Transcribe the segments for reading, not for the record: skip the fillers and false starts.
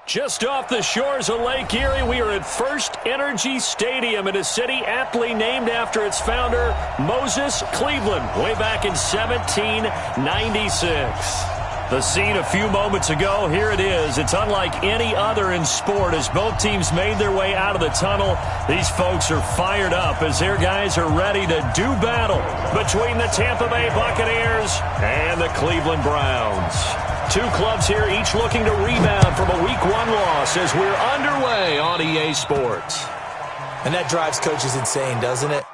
Just off the shores of Lake Erie, we are at First Energy Stadium in a city aptly named after its founder, Moses Cleveland, way back in 1796. The scene a few moments ago, here it is. It's unlike any other in sport as both teams made their way out of the tunnel. These folks are fired up as their guys are ready to do battle between the Tampa Bay Buccaneers and the Cleveland Browns. Two clubs here, each looking to rebound from a Week 1 loss as we're underway on EA Sports. And that drives coaches insane, doesn't it?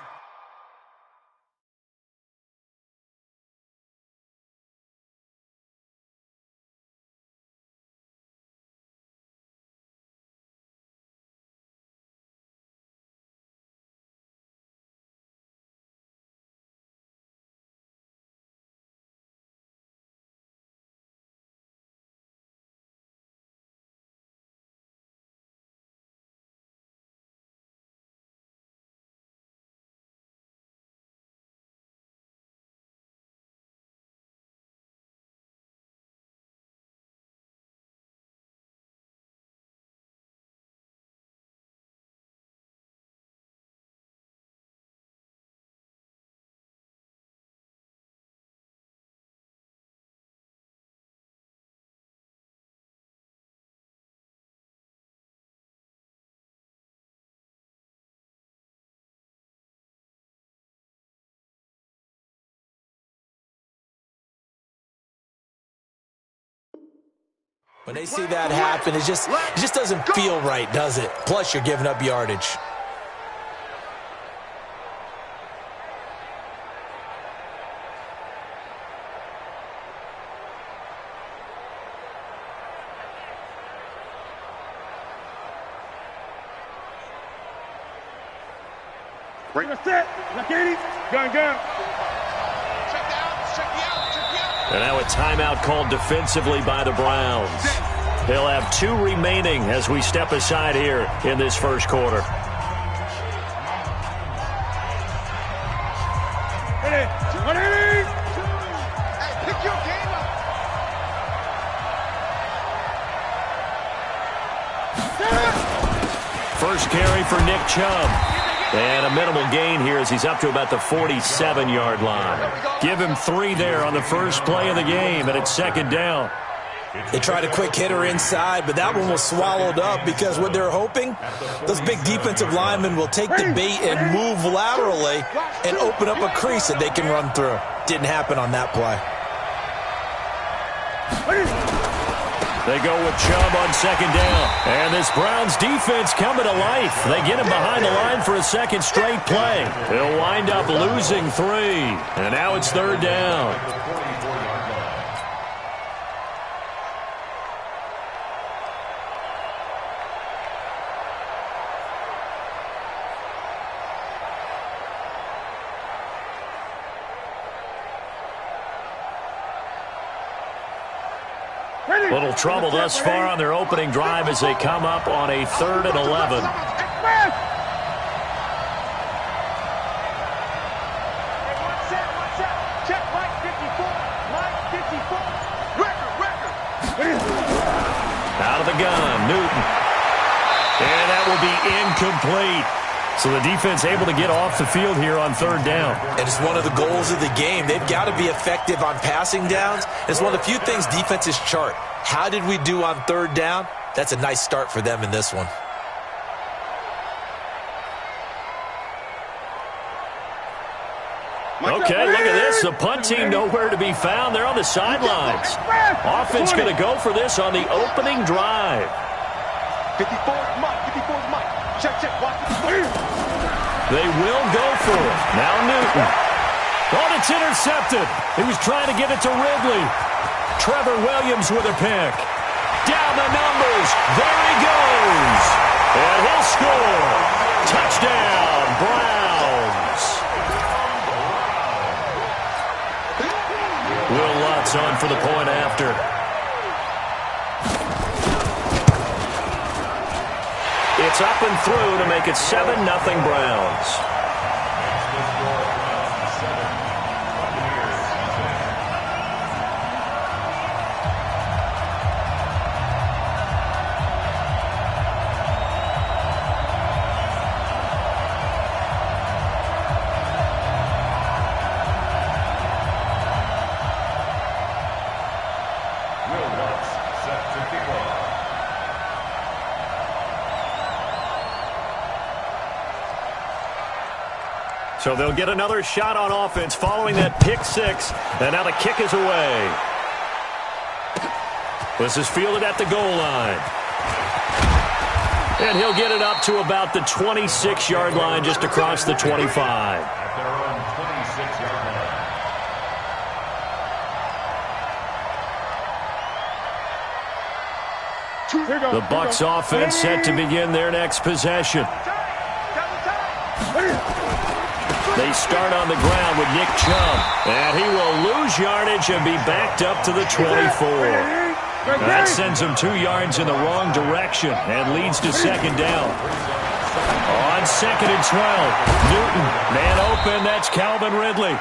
When they see that happen, it just doesn't feel right, does it? Plus, you're giving up yardage. Break the set. Look at it. Gun. And now a timeout called defensively by the Browns. They'll have 2 remaining as we step aside here in this first quarter. Pick your game up. First carry for Nick Chubb. And a minimal gain here as he's up to about the 47-yard line. Give him 3 there on the first play of the game, and it's second down. They tried a quick hitter inside, but that one was swallowed up because what they're hoping, those big defensive linemen will take the bait and move laterally and open up a crease that they can run through. Didn't happen on that play. They go with Chubb on second down. And this Browns defense coming to life. They get him behind the line for a second straight play. They'll wind up losing 3. And now it's third down. Little trouble thus far on their opening drive as they come up on a 3rd and 11. Out of the gun, Newton. And that will be incomplete. So the defense able to get off the field here on third down. And it's one of the goals of the game. They've got to be effective on passing downs. It's one of the few things defenses chart. How did we do on third down? That's a nice start for them in this one. Okay, look at this. The punt team nowhere to be found. They're on the sidelines. Offense going to go for this on the opening drive. 54's Mike. Check. They will go for it. Now Newton. Oh, it's intercepted. He was trying to get it to Ridley. Trevor Williams with a pick. Down the numbers. There he goes. And he'll score. Touchdown, Browns. Will Lutz on for the point after. It's up and through to make it 7-0 Browns. So they'll get another shot on offense following that pick six. And now the kick is away. This is fielded at the goal line. And he'll get it up to about the 26-yard line, just across the 25. The Bucs offense set to begin their next possession. They start on the ground with Nick Chubb. And he will lose yardage and be backed up to the 24. That sends him 2 yards in the wrong direction and leads to second down. On second and 12, Newton, man open, that's Calvin Ridley.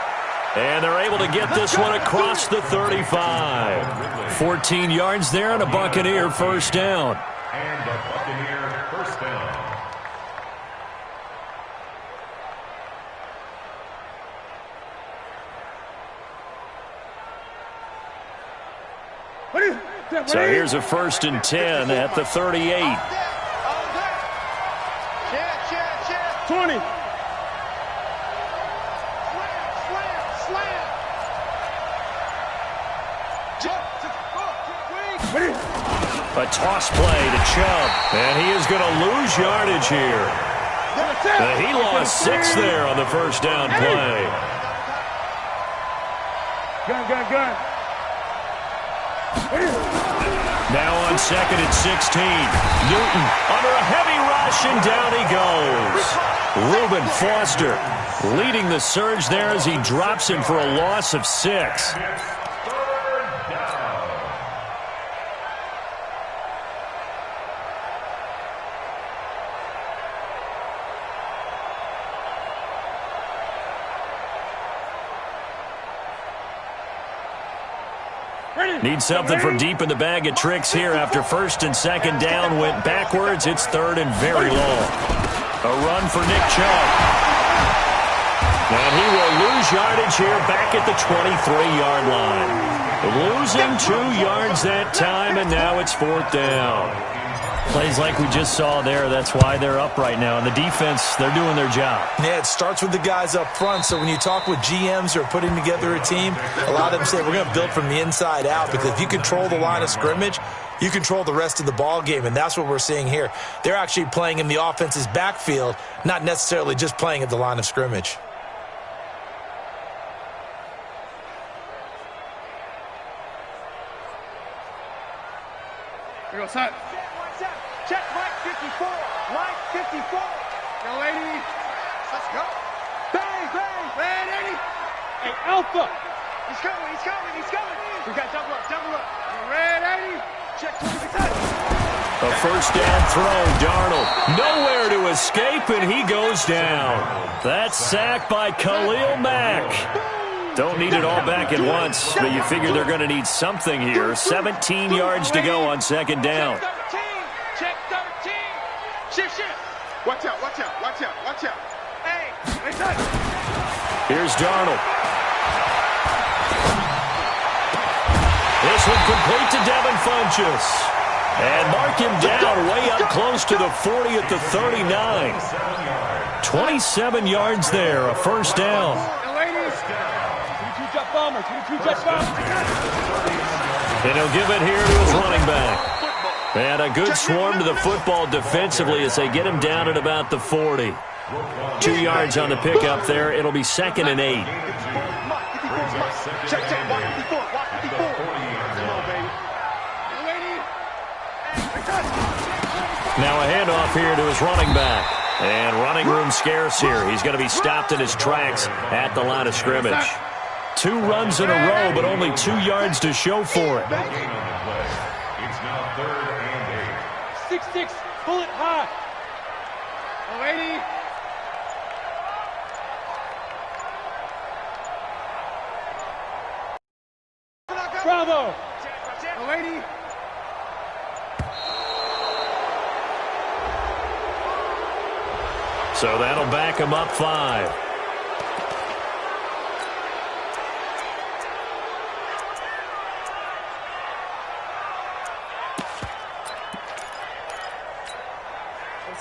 And they're able to get this one across the 35. 14 yards there and a Buccaneer first down. And a Buccaneer first down. So here's a 1st and 10 at the 38. 20. A toss play to Chubb. And he is going to lose yardage here. He lost 6 there on the first down play. Gun. Now on second and 16. Newton under a heavy rush, and down he goes. Reuben Foster leading the surge there as he drops him for a loss of 6. Need something from deep in the bag of tricks here after 1st and 2nd down went backwards. It's 3rd and very long. A run for Nick Chubb. And he will lose yardage here back at the 23-yard line. Losing 2 yards that time, and now it's 4th down. Plays like we just saw there. That's why they're up right now. And the defense, they're doing their job. Yeah, it starts with the guys up front. So when you talk with GMs who are putting together a team, a lot of them say we're going to build from the inside out, because if you control the line of scrimmage, you control the rest of the ball game, and that's what we're seeing here. They're actually playing in the offense's backfield, not necessarily just playing at the line of scrimmage. Here goes Hut. Check Mike 54. Mike 54. Yo, lady. Let's go. Bang, bang. Man, Eddie. Hey, Alpha. He's coming. We got double up. Red 80. Check 26. A first down throw, Darnold. Nowhere to escape, and he goes down. That's sacked by Khalil Mack. Don't need it all back at once, but you figure they're going to need something here. 17 yards to go on second down. Check 13. Shift. Watch out. Hey, listen. Here's Darnold. This one complete to Devin Funchess. And mark him down way up close to the 40 at the 39. 27 yards there, a first down. And he'll give it here to his running back. And a good swarm to the football defensively as they get him down at about the 40. 2 yards on the pickup there. It'll be 2nd and 8. Now a handoff here to his running back. And running room scarce here. He's going to be stopped in his tracks at the line of scrimmage. 2 runs in a row, but only 2 yards to show for it. It's now 3rd and 8. 6-6, pull it high. 80. Bravo. 80. So that'll back him up 5.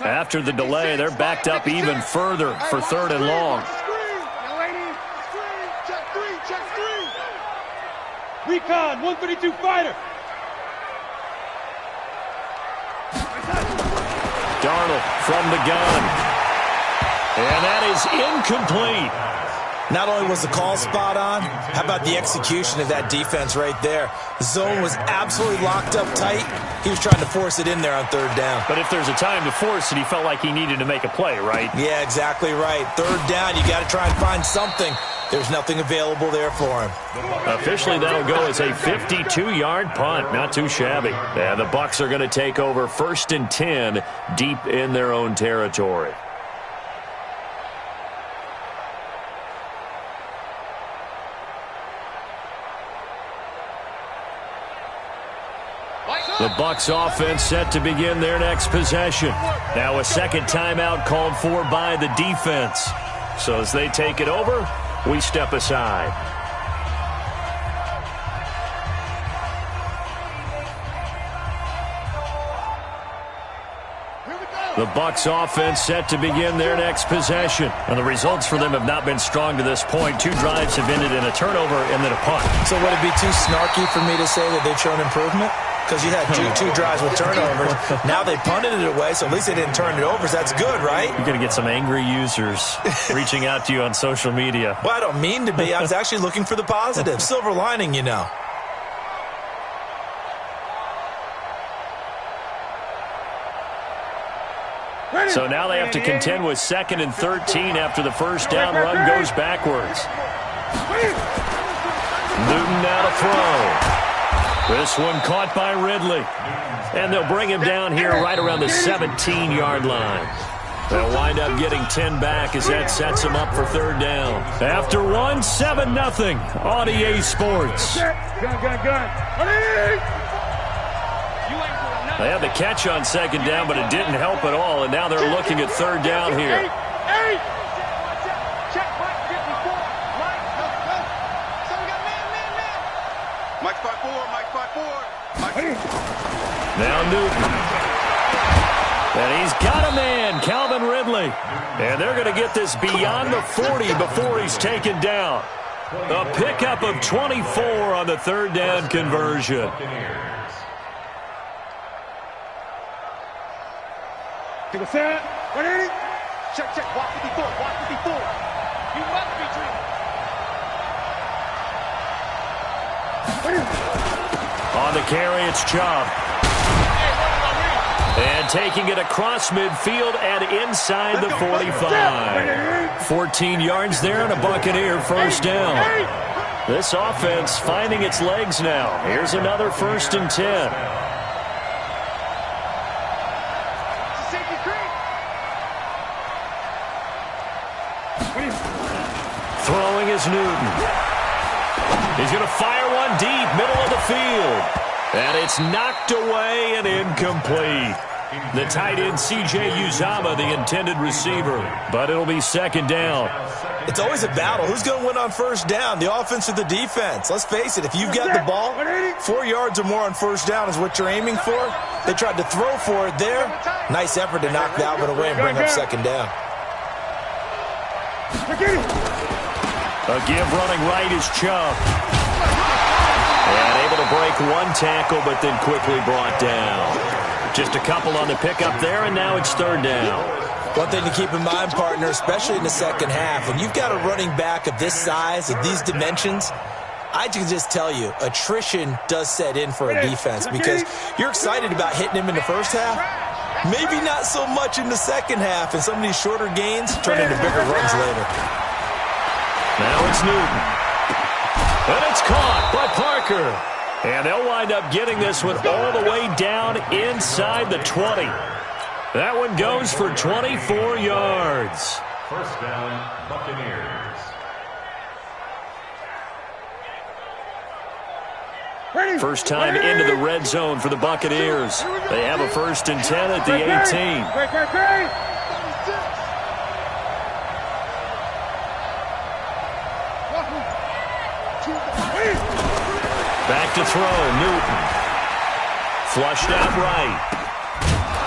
After the delay, they're backed up even further for 3rd and long. Recon, 132 fighter. Darnold from the gun. And that is incomplete. Not only was the call spot on, how about the execution of that defense right there? The zone was absolutely locked up tight. He was trying to force it in there on third down. But if there's a time to force it, he felt like he needed to make a play, right? Yeah, exactly right. Third down, you got to try and find something. There's nothing available there for him. Officially, that'll go as a 52-yard punt. Not too shabby. And the Bucs are going to take over 1st and 10 deep in their own territory. The Bucs offense set to begin their next possession. Now a second timeout called for by the defense. So as they take it over, we step aside. The Bucs offense set to begin their next possession. And the results for them have not been strong to this point. 2 drives have ended in a turnover and then a punt. So would it be too snarky for me to say that they've shown improvement? Because you had two drives with turnovers. Now they punted it away, so at least they didn't turn it over. So that's good, right? You're going to get some angry users reaching out to you on social media. Well, I don't mean to be. I was actually looking for the positive. Silver lining, you know. So now they have to contend with 2nd and 13 after the first down run goes backwards. Newton now to throw. This one caught by Ridley. And they'll bring him down here right around the 17-yard line. They'll wind up getting 10 back as that sets them up for third down. After one, 7-0 on EA Sports. They had the catch on second down, but it didn't help at all, and now they're looking at third down here. Now Newton. And he's got a man, Calvin Ridley. And they're going to get this beyond the 40 before he's taken down. A pickup of 24 on the third down conversion. Take a set. 180. Check, check. Walk 54. Walk 54. You must be dreaming. On the carry, it's Chubb. And taking it across midfield and inside the 45. 14 yards there and a Buccaneer first down. This offense finding its legs now. Here's another 1st and 10. Throwing is Newton. He's going to fire one deep, middle of the field. And it's knocked away and incomplete. The tight end, C.J. Uzama, the intended receiver. But it'll be second down. It's always a battle. Who's going to win on first down, the offense or the defense? Let's face it, if you've got the ball, 4 yards or more on first down is what you're aiming for. They tried to throw for it there. Nice effort to knock that one away and bring up second down. A give running right is Chubb. And able to break one tackle, but then quickly brought down. Just a couple on the pickup there, and now it's third down. One thing to keep in mind, partner, especially in the second half, when you've got a running back of this size, of these dimensions, I can just tell you, attrition does set in for a defense because you're excited about hitting him in the first half. Maybe not so much in the second half, and some of these shorter gains turn into bigger runs later. Now it's Newton. And it's caught by Parker. And they'll wind up getting this one all the way down inside the 20. That one goes for 24 yards. First down, Buccaneers. First time into the red zone for the Buccaneers. They have a 1st and 10 at the 18. Back to throw, Newton. Flushed out right.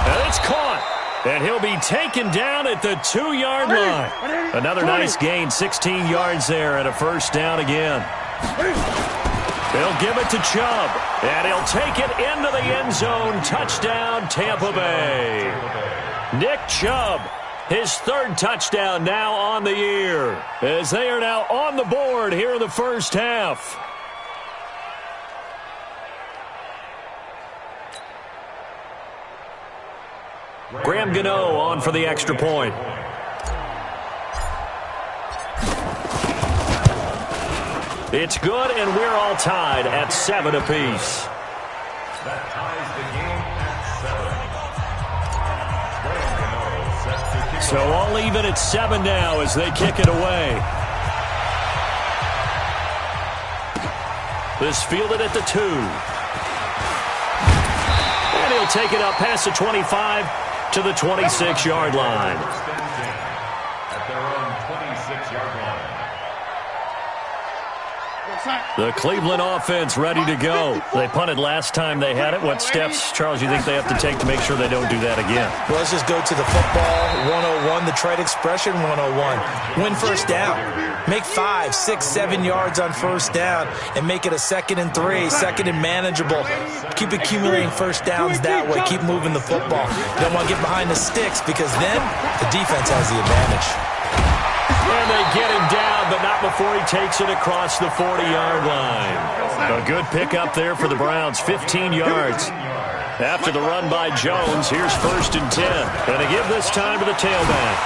And it's caught. And he'll be taken down at the 2-yard line. Another nice gain, 16 yards there, and a first down again. They'll give it to Chubb, and he'll take it into the end zone. Touchdown, Tampa Bay. Nick Chubb, his third touchdown now on the year, as they are now on the board here in the first half. Graham Gano on for the extra point. It's good, and we're all tied at 7 apiece. That ties the game at 7. So all even at 7 now as they kick it away. This fielded at the 2. And he'll take it up past the 25 to the 26-yard line. At their own 26-yard line. The Cleveland offense ready to go. They punted last time they had it. What steps, Charles, you think they have to take to make sure they don't do that again? Well, let's just go to the football 101, the trade expression 101. Win first down. Make 5, 6, 7 yards on first down and make it a 2nd and 3, 2nd and manageable. Keep accumulating first downs that way. Keep moving the football. You don't want to get behind the sticks because then the defense has the advantage. And they get him down, but not before he takes it across the 40-yard line. A good pickup there for the Browns, 15 yards. After the run by Jones, here's 1st and 10. And they give this time to the tailback.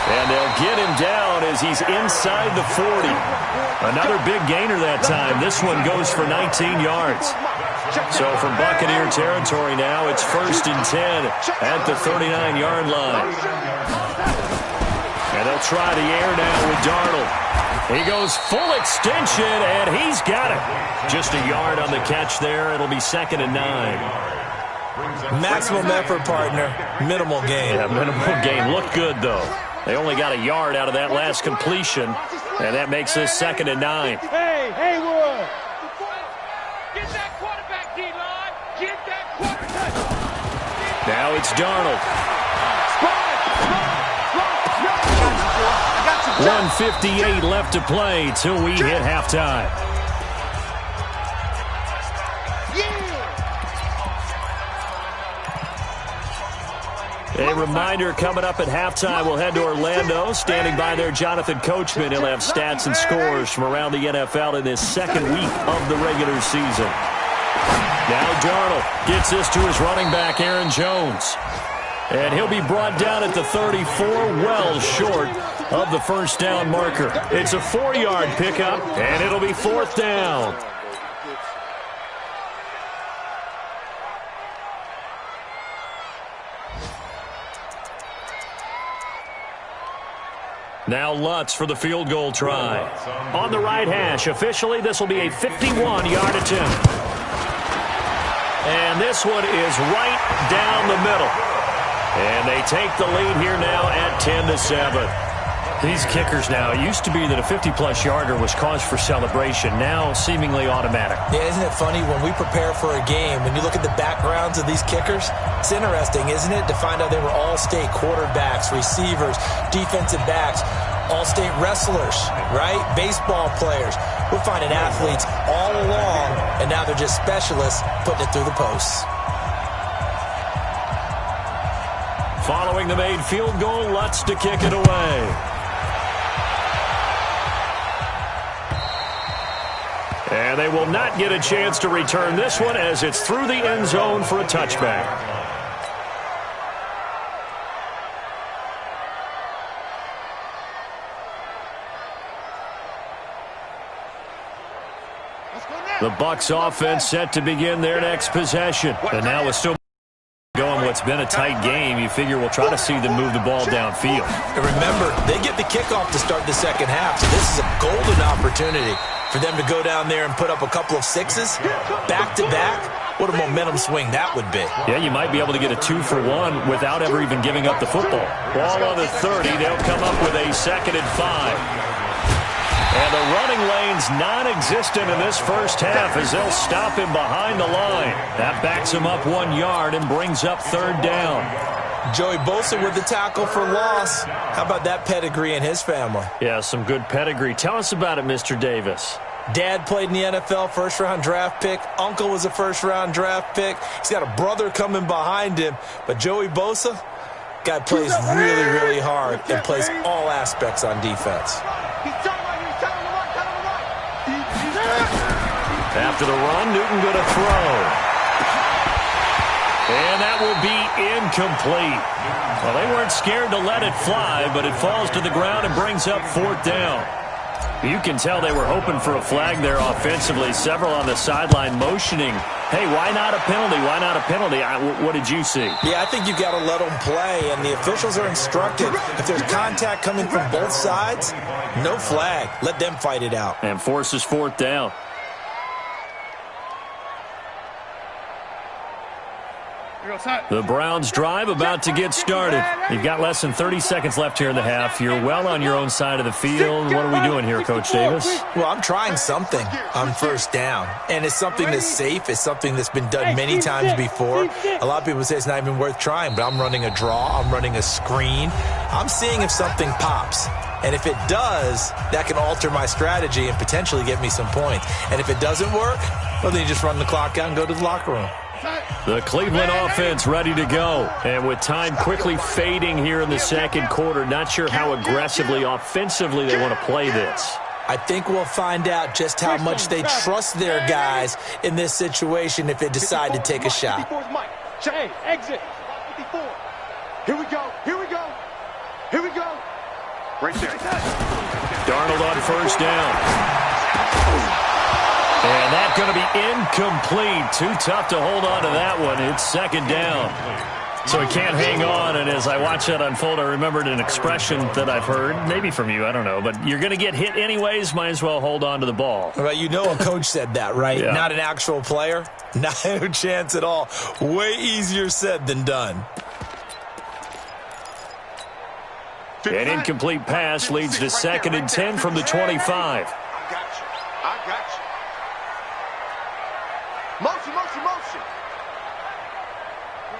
And they'll get him down as he's inside the 40. Another big gainer that time. This one goes for 19 yards. So from Buccaneer territory now, it's 1st and 10 at the 39-yard line. And they'll try the air now with Darnold. He goes full extension, and he's got it. Just a yard on the catch there. It'll be 2nd and 9. Maximum effort, partner. Minimal gain. Yeah, minimal gain. Looked good, though. They only got a yard out of that last completion, and that makes this 2nd and 9. Hey, Haywood. Get that quarterback, D-line. Get that quarterback. Now it's Darnold. 1:58 left to play till we hit halftime. A reminder, coming up at halftime, we'll head to Orlando. Standing by there, Jonathan Coachman. He'll have stats and scores from around the NFL in this 2nd week of the regular season. Now Darnold gets this to his running back, Aaron Jones. And he'll be brought down at the 34, well short of the first down marker. It's a 4-yard pickup, and it'll be 4th down. Now Lutz for the field goal try. On the right hash, officially this will be a 51-yard attempt. And this one is right down the middle. And they take the lead here now at 10-7. These kickers now, it used to be that a 50-plus yarder was cause for celebration, now seemingly automatic. Yeah, isn't it funny when we prepare for a game, when you look at the backgrounds of these kickers, it's interesting, isn't it, to find out they were all-state quarterbacks, receivers, defensive backs, all-state wrestlers, right? Baseball players. We're finding athletes all along, and now they're just specialists putting it through the posts. Following the made field goal, Lutz to kick it away. And they will not get a chance to return this one as it's through the end zone for a touchback. The Bucs offense set to begin their next possession. And now with still going what's been a tight game, you figure we'll try to see them move the ball downfield. And remember, they get the kickoff to start the second half, so this is a golden opportunity for them to go down there and put up a couple of sixes back-to-back. What a momentum swing that would be. Yeah, you might be able to get a 2-for-1 without ever even giving up the football. Ball on the 30. They'll come up with a 2nd and 5. And the running lane's non-existent in this first half as they'll stop him behind the line. That backs him up 1 yard and brings up 3rd down. Joey Bosa with the tackle for loss. How about that pedigree in his family? Yeah, some good pedigree. Tell us about it, Mr. Davis. Dad played in the NFL, first-round draft pick. Uncle was a first-round draft pick. He's got a brother coming behind him. But Joey Bosa, guy plays really, really hard and plays all aspects on defense. After the run, Newton going to throw. And that will be incomplete. Well, they weren't scared to let it fly, but it falls to the ground and brings up 4th down. You can tell they were hoping for a flag there offensively. Several on the sideline motioning, hey, why not a penalty? Why not a penalty? What did you see? Yeah, I think you've got to let them play, and the officials are instructed. If there's contact coming from both sides, no flag. Let them fight it out. And forces 4th down. The Browns drive about to get started. You've got less than 30 seconds left here in the half. You're well on your own side of the field. What are we doing here, Coach Davis? Well, I'm trying something on 1st down, and it's something that's safe. It's something that's been done many times before. A lot of people say it's not even worth trying, but I'm running a draw. I'm running a screen. I'm seeing if something pops. And if it does, that can alter my strategy and potentially get me some points. And if it doesn't work, well, then you just run the clock out and go to the locker room. The Cleveland offense ready to go. And with time quickly fading here in the second quarter, not sure how aggressively, offensively they want to play this. I think we'll find out just how much they trust their guys in this situation if they decide to take a shot. Hey, exit. 54. Here we go. Here we go. Here we go. Right there. Darnold on 1st down. And that's going to be incomplete. Too tough to hold on to that one. It's 2nd down. So he can't hang on. And as I watch that unfold, I remembered an expression that I've heard, maybe from you, I don't know. But you're going to get hit anyways, might as well hold on to the ball. Well, you know a coach said that, right? Yeah. Not an actual player. No chance at all. Way easier said than done. An incomplete pass leads to 2nd and 10 from the 25. I got you. Motion.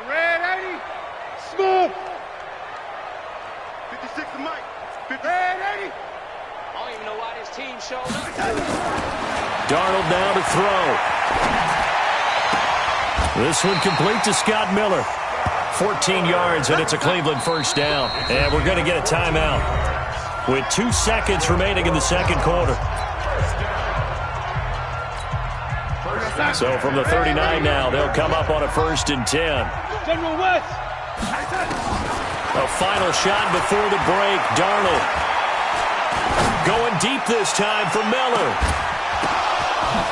Red 80. Smooth. 56 to Mike. Red 80. I don't even know why this team showed up. Darnold now to throw. This one complete to Scott Miller. 14 yards, and it's a Cleveland 1st down. And we're going to get a timeout with 2 seconds remaining in the second quarter. So from the 39 now, they'll come up on a 1st and 10. General West. A final shot before the break. Darnold going deep this time for Miller.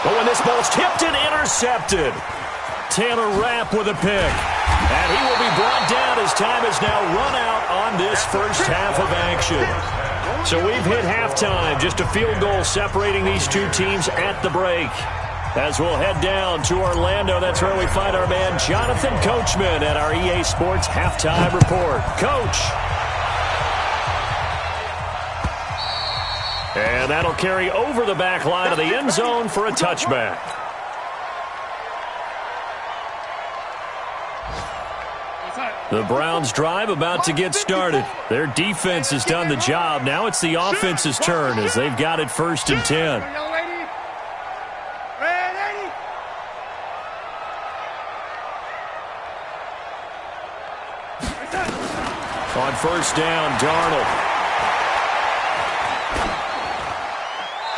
But when this ball's tipped and intercepted, Taylor Rapp with a pick. And he will be brought down as time has now run out on this first half of action. So we've hit halftime. Just a field goal separating these two teams at the break. As we'll head down to Orlando, that's where we find our man Jonathan Coachman at our EA Sports Halftime Report. Coach. And that'll carry over the back line of the end zone for a touchback. The Browns drive about to get started. Their defense has done the job. Now it's the offense's turn as they've got it 1st and 10. On 1st down, Darnold.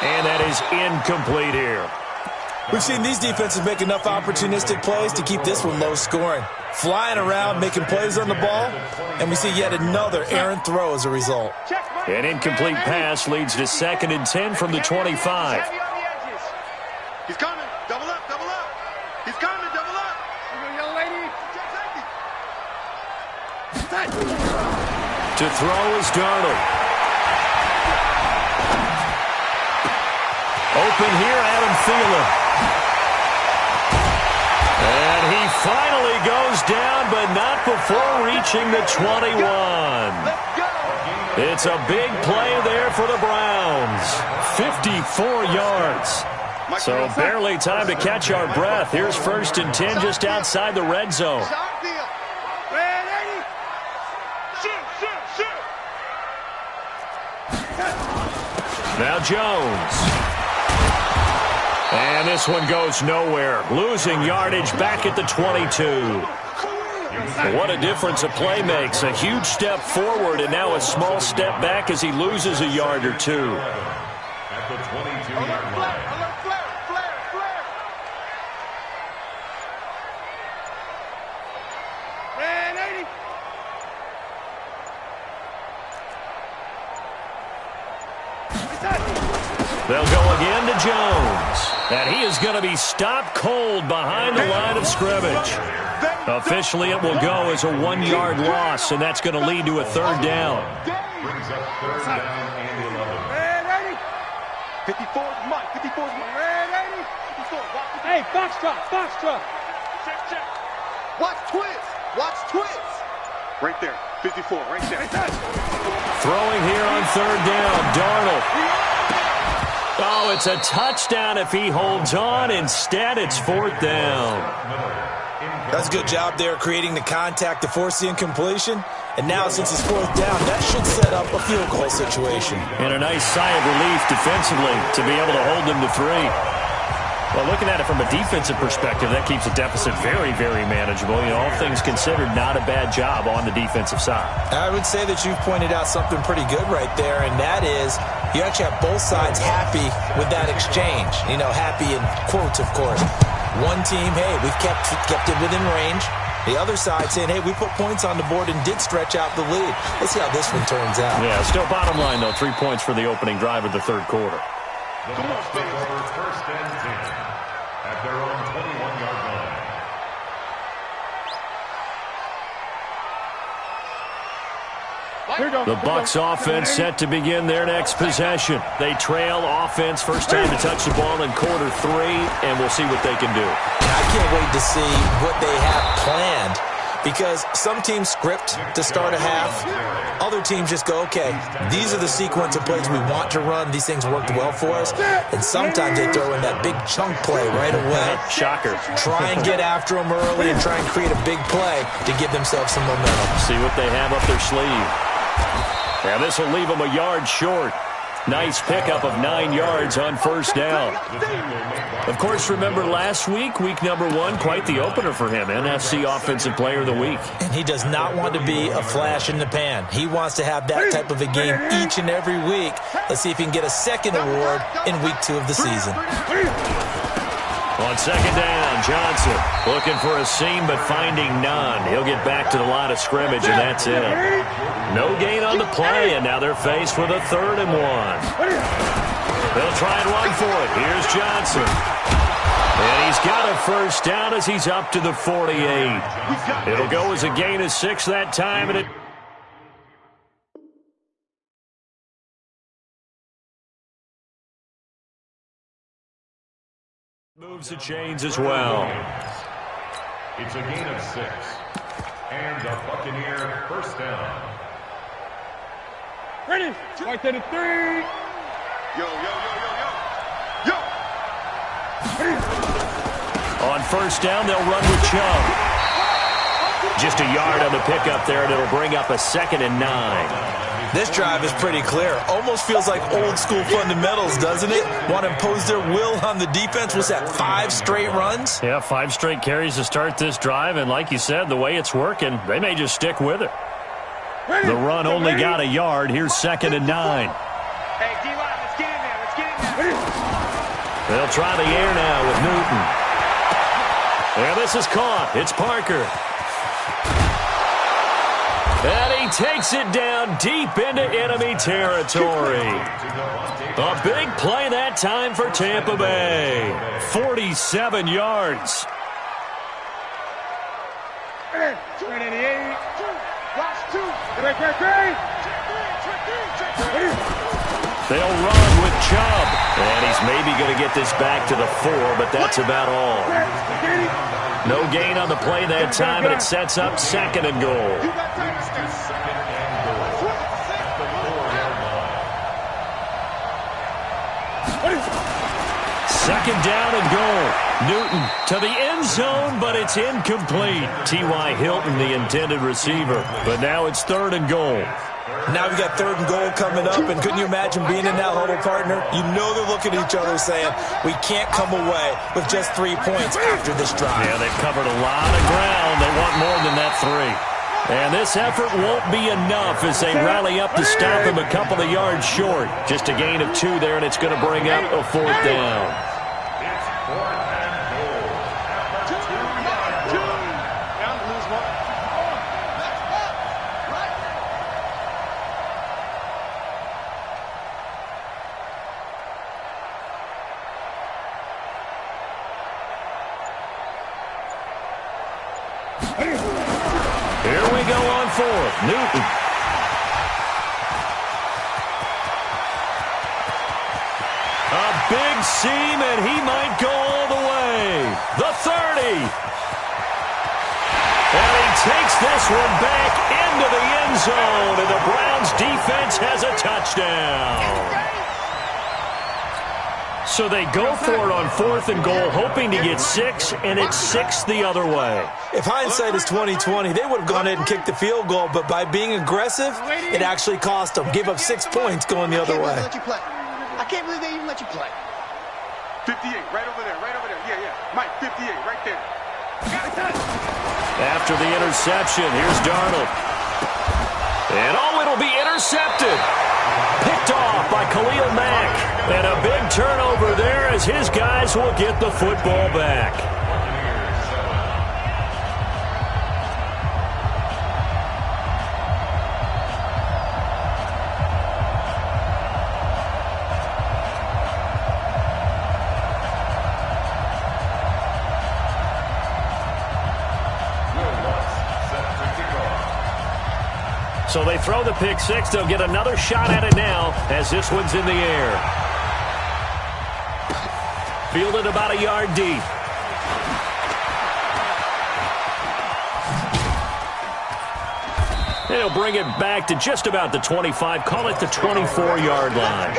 And that is incomplete here. We've seen these defenses make enough opportunistic plays to keep this one low scoring. Flying around, making plays on the ball, and we see yet another errant throw as a result. An incomplete pass leads to 2nd and 10 from the 25. He's coming. Double up. He's coming. Double up. Young lady. To throw is Darnold. Open here, Adam Thielen. And he finally goes down, but not before reaching the 21. It's a big play there for the Browns. 54 yards. So barely time to catch our breath. Here's 1st and 10 just outside the red zone. Now Jones. And this one goes nowhere. Losing yardage back at the 22. What a difference a play makes. A huge step forward and now a small step back as he loses a yard or two. At the 22-yard line. They'll go again to Jones. And he is going to be stopped cold behind the line of scrimmage. Officially, it will go as a 1-yard loss, and that's going to lead to a third down. Brings up third down and 11. 54 is Mike. 54 is Mike. 54. Hey, Foxtrot. Check. Watch twins. Right there. 54, right there. Throwing here on third down, Darnold. Oh, it's a touchdown if he holds on. Instead, it's fourth down. That's a good job there creating the contact to force the incompletion. And now, since it's fourth down, that should set up a field goal situation. And a nice sigh of relief defensively to be able to hold them to 3. Well, looking at it from a defensive perspective, that keeps the deficit very, very manageable. You know, all things considered, not a bad job on the defensive side. I would say that you've pointed out something pretty good right there, and that is you actually have both sides happy with that exchange. You know, happy in quotes, of course. One team, hey, we've kept it within range. The other side saying, hey, we put points on the board and did stretch out the lead. Let's see how this one turns out. Yeah, still bottom line, though, 3 points for the opening drive of the third quarter. The Bucs take over first and 10 at their own 21-yard line. The Bucs offense set to begin their next possession. They trail offense, first time to touch the ball in quarter 3, and we'll see what they can do. I can't wait to see what they have planned, because some teams script to start a half. Other teams just go, okay, these are the sequence of plays we want to run. These things worked well for us. And sometimes they throw in that big chunk play right away. Shocker. Try and get after them early and try and create a big play to give themselves some momentum. See what they have up their sleeve. Yeah, this will leave them a yard short. Nice pickup of 9 yards on first down. Of course, remember last week, week number 1, quite the opener for him. NFC Offensive Player of the Week. And he does not want to be a flash in the pan. He wants to have that type of a game each and every week. Let's see if he can get a second award in week 2 of the season. On second down, Johnson looking for a seam but finding none. He'll get back to the line of scrimmage, and that's it. No gain on the play, and now they're faced with a 3rd and 1. They'll try and run for it. Here's Johnson. And he's got a first down as he's up to the 48. It'll go as a gain of 6 that time, and it moves the chains as well. It's a gain of 6. And the Buccaneer first down. Ready? Right to the 3. Yo. On first down, they'll run with Chubb. Just a yard on the pickup there, and it'll bring up a 2nd and 9. This drive is pretty clear. Almost feels like old school fundamentals, doesn't it? Want to impose their will on the defense. Was that 5 straight runs? Yeah, 5 straight carries to start this drive, and like you said, the way it's working, they may just stick with it. The run only got a yard. Here's 2nd and 9. Hey, D-line, let's get in there. They'll try the air now with Newton. And this is caught. It's Parker. And he takes it down deep into enemy territory. A big play that time for Tampa Bay. 47 yards. They'll run with Chubb. And he's maybe going to get this back to the 4, but that's about all. No gain on the play that time, and it sets up 2nd and goal. Second down and goal. Newton to the end zone, but it's incomplete. T.Y. Hilton, the intended receiver. But now it's 3rd and goal. Now we got 3rd and goal coming up, and couldn't you imagine being in that huddle, partner? You know they're looking at each other saying, we can't come away with just 3 points after this drive. Yeah, they've covered a lot of ground. They want more than that 3. And this effort won't be enough as they rally up to stop him a couple of yards short. Just a gain of 2 there, and it's going to bring up a 4th down. It's 4th and goal. Here we go on 4th. Newton. A big seam, and he might go all the way. The 30. And he takes this one back into the end zone, and the Browns defense has a touchdown. So they go for it on 4th and goal, hoping to get 6, and it's 6 the other way. If hindsight is 20/20, they would have gone ahead and kicked the field goal, but by being aggressive, it actually cost them. Gave up 6 points going the other way. I can't believe they even let you play. 58, right over there, Yeah, Mike, 58, right there. After the interception, here's Darnold. And it'll be intercepted. Picked off by Khalil Mack. And a big turnover there as his guys will get the football back. So they throw the pick 6. They'll get another shot at it now as this one's in the air. Fielded about a yard deep. They'll bring it back to just about the 25. Call it the 24-yard line.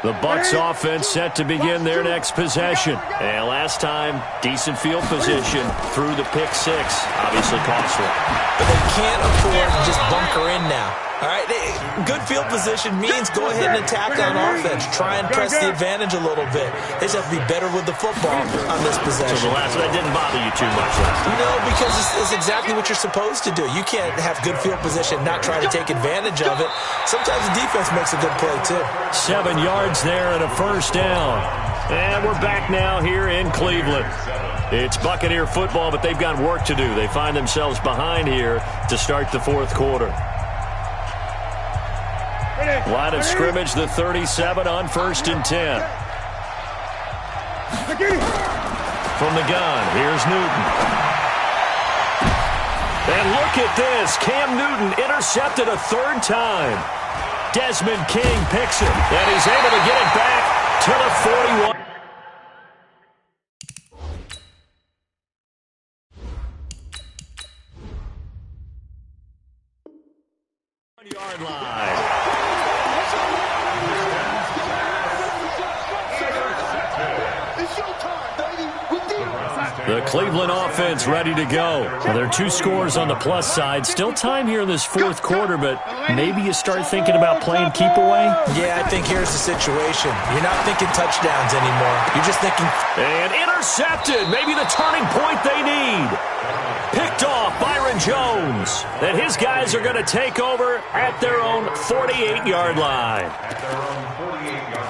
The Bucs offense set to begin their next possession. And last time, decent field position through the pick 6. Obviously costly. But they can't afford to just bunker in now. All right, good field position means go ahead and attack on offense. Try and press the advantage a little bit. They just have to be better with the football on this possession. So the last one didn't bother you too much last time. No, because it's exactly what you're supposed to do. You can't have good field position, not try to take advantage of it. Sometimes the defense makes a good play, too. 7 yards there and a 1st down. And we're back now here in Cleveland. It's Buccaneer football, but they've got work to do. They find themselves behind here to start the 4th quarter. Line of scrimmage, the 37 on 1st and 10. From the gun, here's Newton. And look at this. Cam Newton intercepted a 3rd time. Desmond King picks it, and he's able to get it back to the 41. Yard line. The Cleveland offense ready to go. Well, there are 2 scores on the plus side. Still time here in this 4th quarter, but maybe you start thinking about playing keep away? Yeah, I think here's the situation. You're not thinking touchdowns anymore. You're just thinking... And intercepted. Maybe the turning point they need. Picked off Byron Jones. And his guys are going to take over at their own 48-yard line. At their own 48-yard line.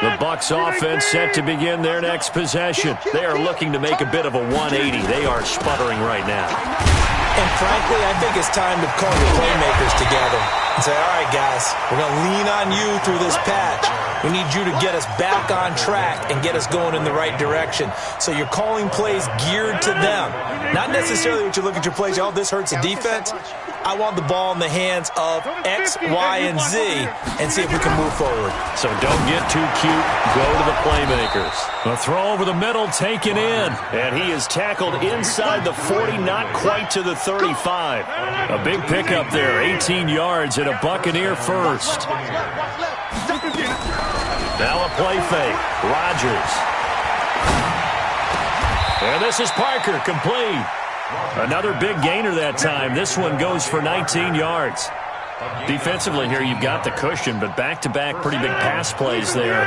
The Bucs offense set to begin their next possession. They are looking to make a bit of a 180. They are sputtering right now. And frankly, I think it's time to call your playmakers together and say, all right, guys, we're going to lean on you through this patch. We need you to get us back on track and get us going in the right direction. So you're calling plays geared to them. Not necessarily what you look at your plays, oh, this hurts the defense. I want the ball in the hands of X, Y, and Z and see if we can move forward. So don't get too cute. Go to the playmakers. A throw over the middle taken in. And he is tackled inside the 40, not quite to the 35. A big pickup there, 18 yards and a Buccaneer first. Now a play fake. Rodgers. And this is Parker, complete. Another big gainer that time. This one goes for 19 yards. Defensively here, you've got the cushion, but back-to-back pretty big pass plays there.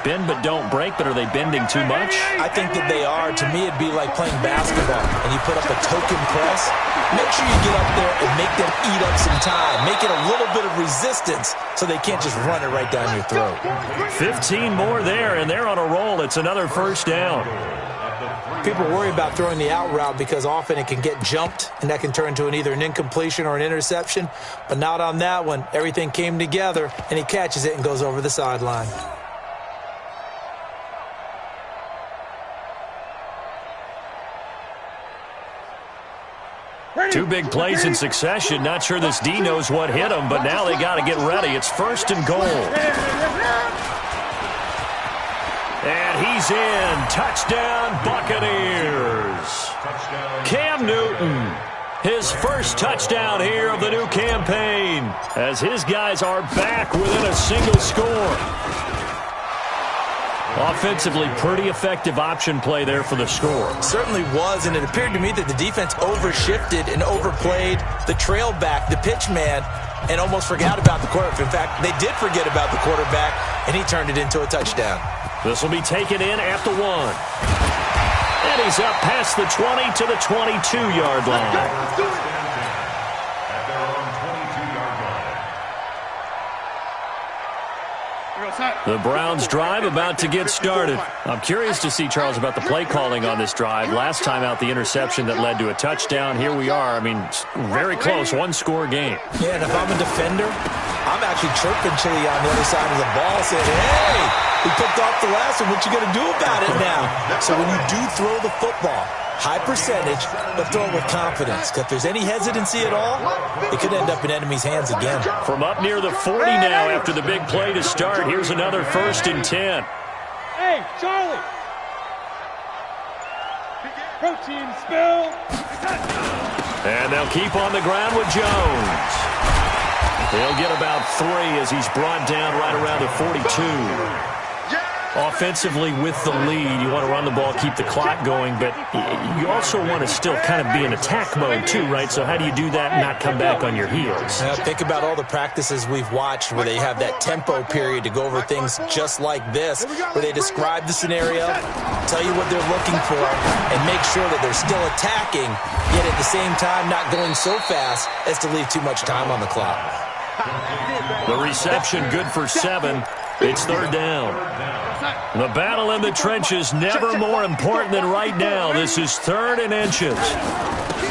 Bend but don't break, but are they bending too much? I think that they are. To me, it'd be like playing basketball, and you put up a token press. Make sure you get up there and make them eat up some time. Make it a little bit of resistance so they can't just run it right down your throat. 15 more there, and they're on a roll. It's another first down. People worry about throwing the out route because often it can get jumped, and that can turn into either an incompletion or an interception. But not on that one. Everything came together, and he catches it and goes over the sideline. Two big plays in succession. Not sure this D knows what hit him, but now they got to get ready. It's first and goal. And he's in. Touchdown, Buccaneers. Cam Newton, his first touchdown here of the new campaign, as his guys are back within a single score. Offensively, pretty effective option play there for the score. Certainly was, and it appeared to me that the defense overshifted and overplayed the trail back, the pitch man, and almost forgot about the quarterback. In fact, they did forget about the quarterback, and he turned it into a touchdown. This will be taken in at the 1. And he's up past the 20 to the 22-yard line. The Browns drive about to get started. I'm curious to see, Charles, about the play calling on this drive. Last time out, the interception that led to a touchdown. Here we are. I mean, very close, one-score game. Yeah, and if I'm a defender, I'm actually chirping Chili on the other side of the ball, saying, hey, we picked off the last one. What you going to do about it now? So when you do throw the football, high percentage, but throw it with confidence. Because if there's any hesitancy at all, it could end up in enemy's hands again. From up near the 40 now after the big play to start, here's another first and 10. Hey, Charlie. Protein spill. And they'll keep on the ground with Jones. He'll get about 3 as he's brought down right around the 42. Offensively with the lead, you want to run the ball, keep the clock going, but you also want to still kind of be in attack mode too, right? So how do you do that and not come back on your heels? Think about all the practices we've watched where they have that tempo period to go over things just like this, where they describe the scenario, tell you what they're looking for, and make sure that they're still attacking, yet at the same time not going so fast as to leave too much time on the clock. The reception good for 7. It's third down. The battle in the trenches never more important than right now. This is 3rd and inches.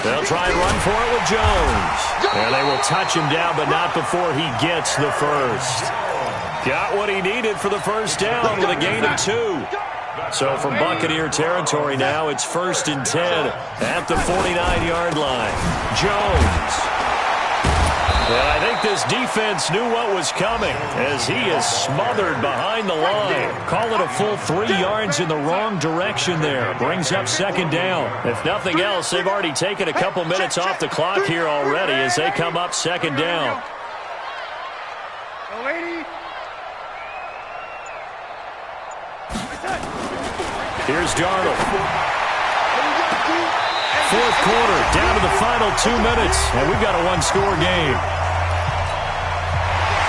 They'll try and run for it with Jones. And they will touch him down, but not before he gets the first. Got what he needed for the first down with a gain of 2. So from Buccaneer territory now, it's 1st and 10 at the 49-yard line. Jones. And I think this defense knew what was coming as he is smothered behind the line. Call it a full 3 yards in the wrong direction there. Brings up 2nd down. If nothing else, they've already taken a couple minutes off the clock here already as they come up 2nd down. Here's Darnold. 4th quarter, down to the final 2 minutes, and we've got a one-score game.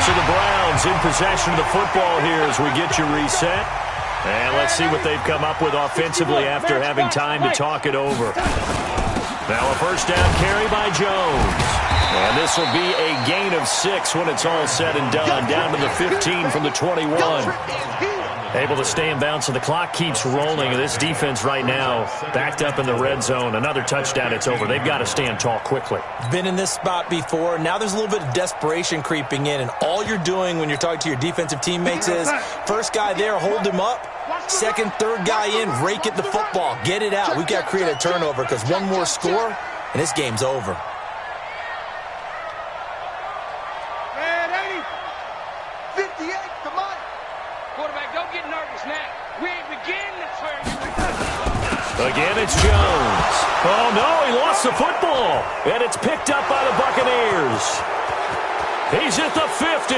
So the Browns in possession of the football here as we get you reset. And let's see what they've come up with offensively after having time to talk it over. Now a first down carry by Jones. And this will be a gain of 6 when it's all said and done. Down to the 15 from the 21. Able to stay in bounds, so the clock keeps rolling. This defense right now backed up in the red zone. Another touchdown, it's over. They've got to stand tall quickly. Been in this spot before. Now there's a little bit of desperation creeping in, and all you're doing when you're talking to your defensive teammates is, first guy there, hold him up, Second, third guy in, rake at the football. Get it out. We've got to create a turnover because one more score, and this game's over. Man, 80. 58, come on. Quarterback, don't get nervous now. We ain't beginning to turn. Again, it's Jones. Oh, no, he lost the football. And it's picked up by the Buccaneers. He's at the 50.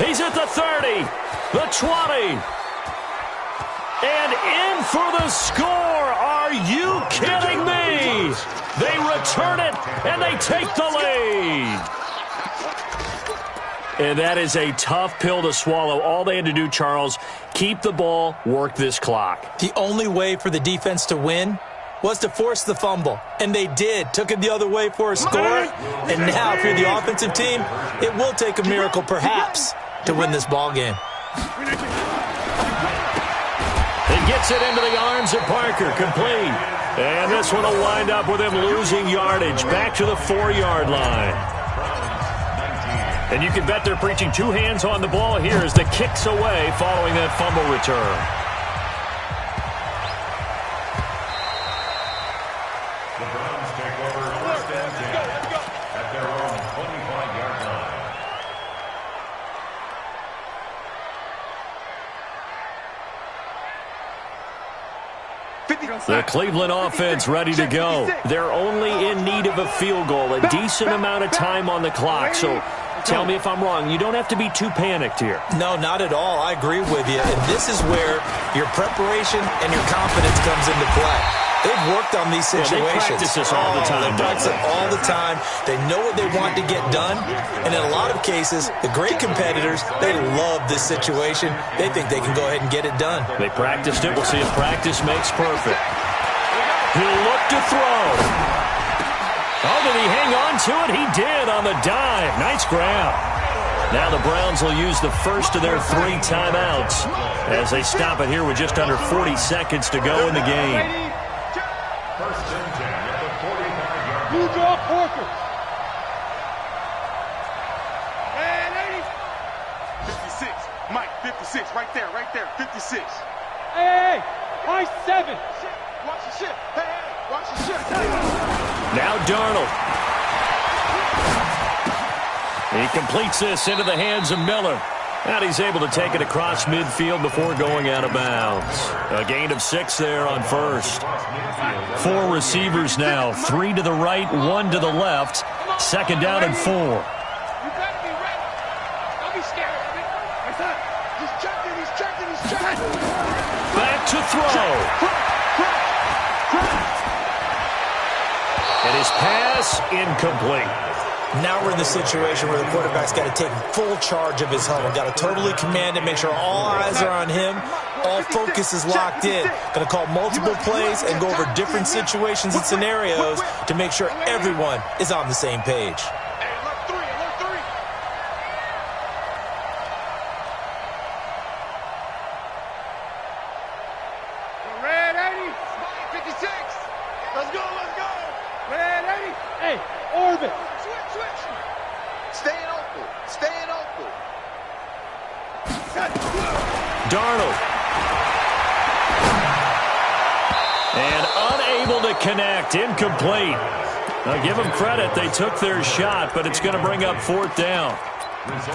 He's at the 30. The 20. And in for the score. Are you kidding me? They return it, and they take the lead. And that is a tough pill to swallow. All they had to do, Charles, keep the ball, work this clock. The only way for the defense to win was to force the fumble. And they did. Took it the other way for a score. And now, if you're the offensive team, it will take a miracle, perhaps, to win this ball game. He gets it into the arms of Parker, complete. And this one will wind up with him losing yardage back to the 4-yard line. And you can bet they're preaching two hands on the ball here as the kick's away following that fumble return. The Browns take over first and 10 at their own 25-yard line. The Cleveland offense ready to go. They're only in need of a field goal, a decent amount of time on the clock. So tell me if I'm wrong. You don't have to be too panicked here. No, not at all. I agree with you. And this is where your preparation and your confidence comes into play. They've worked on these situations. Yeah, they practice this all the time. They practice it all the time. They know what they want to get done. And in a lot of cases, the great competitors, they love this situation. They think they can go ahead and get it done. They practiced it. We'll see if practice makes perfect. He'll look to throw. Oh, did he hang on to it? He did on the dive. Nice grab. Now the Browns will use the first of their 3 timeouts as they stop it here with just under 40 seconds to go in the game. First and 10 at the 45-yard line. You draw Parker. Man, 80. 56. Mike, 56. Right there, 56. Hey, I 7. Watch the shit. Hey, watch the shit. Now Darnold. He completes this into the hands of Miller. And he's able to take it across midfield before going out of bounds. A gain of 6 there on first. 4 receivers now. 3 to the right, 1 to the left. Second down and 4. You better be ready. Don't be scared of it. He's checking. Back to throw. And his pass incomplete. Now we're in the situation where the quarterback's got to take full charge of his home. Got to totally command it, make sure all eyes are on him. All focus is locked in. Going to call multiple plays and go over different situations and scenarios to make sure everyone is on the same page. Red 80. 56. Let's go. Red 80. Hey, orbit. Switch. Staying open. Darnold. And unable to connect. Incomplete. Now give them credit. They took their shot, but it's going to bring up 4th down.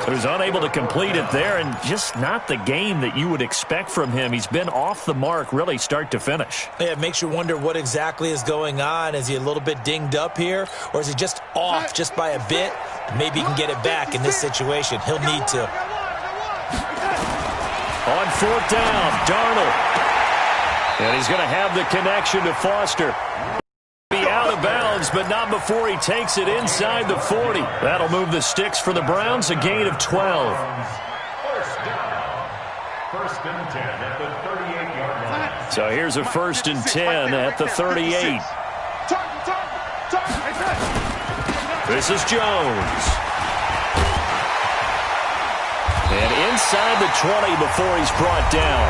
He was unable to complete it there, and just not the game that you would expect from him. He's been off the mark really start to finish. Yeah, it makes you wonder what exactly is going on. Is he a little bit dinged up here, or is he just off just by a bit? Maybe he can get it back in this situation. He'll need to. On 4th down, Darnold. And he's going to have the connection to Foster. Be out of bounds, but not before he takes it inside the 40. That'll move the sticks for the Browns, a gain of 12. First down. First and 10 at the 38-yard line. So here's a 1st and 10 at the 38. This is Jones. And inside the 20 before he's brought down.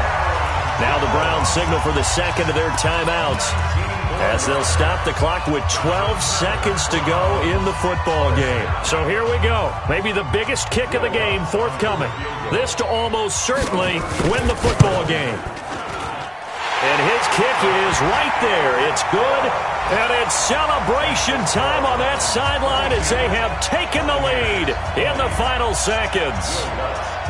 Now the Browns signal for the second of their timeouts. as they'll stop the clock with 12 seconds to go in the football game. So here we go. Maybe the biggest kick of the game forthcoming. This to almost certainly win the football game. And his kick is right there. It's good. And it's celebration time on that sideline as they have taken the lead in the final seconds.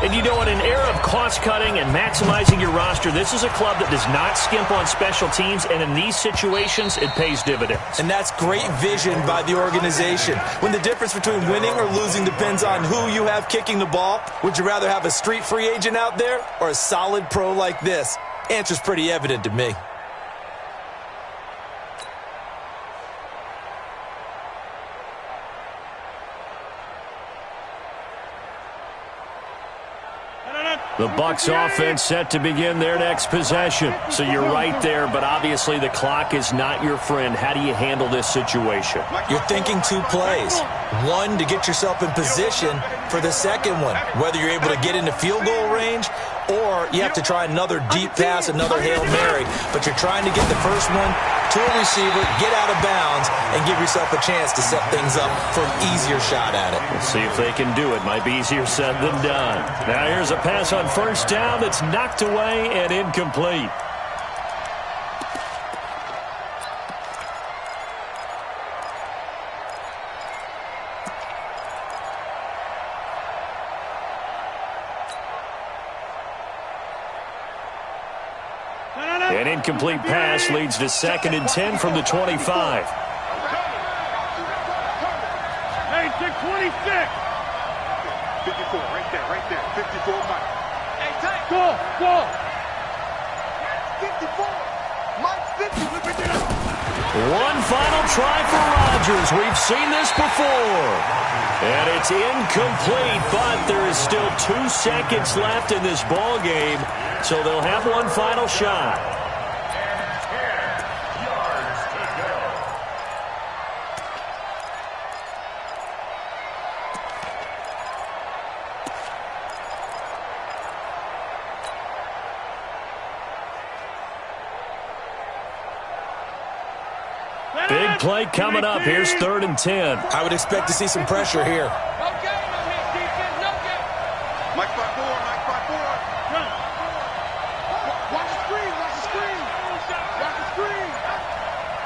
And you know, in an era of cost-cutting and maximizing your roster, this is a club that does not skimp on special teams, and in these situations, it pays dividends. And that's great vision by the organization. When the difference between winning or losing depends on who you have kicking the ball, would you rather have a street free agent out there or a solid pro like this? Answer's pretty evident to me. The Bucs offense set to begin their next possession. So you're right there, but obviously the clock is not your friend. How do you handle this situation? You're thinking two plays. One, to get yourself in position for the second one, whether you're able to get into field goal range or you have to try another deep pass, another Hail Mary. But you're trying to get the first one to a receiver, get out of bounds, and give yourself a chance to set things up for an easier shot at it. We'll see if they can do it. Might be easier said than done. Now here's a pass on first down that's knocked away and incomplete. An incomplete pass leads to 2nd and 10 from the 25. Hey, 626. 54, right there. 54, Mike. Hey, tight. Go. 54. Mike, 50. One final try for Rodgers. We've seen this before. And it's incomplete, but there is still 2 seconds left in this ball game, so they'll have one final shot. Big play coming up. Here's 3rd and 10. I would expect to see some pressure here. Mike 5-4. Watch the screen.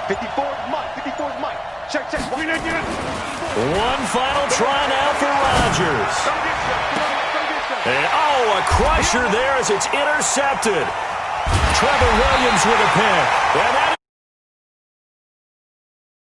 54's Mike. Check. One final try now for Rodgers. And a crusher there as it's intercepted. Trevor Williams with a pick. And that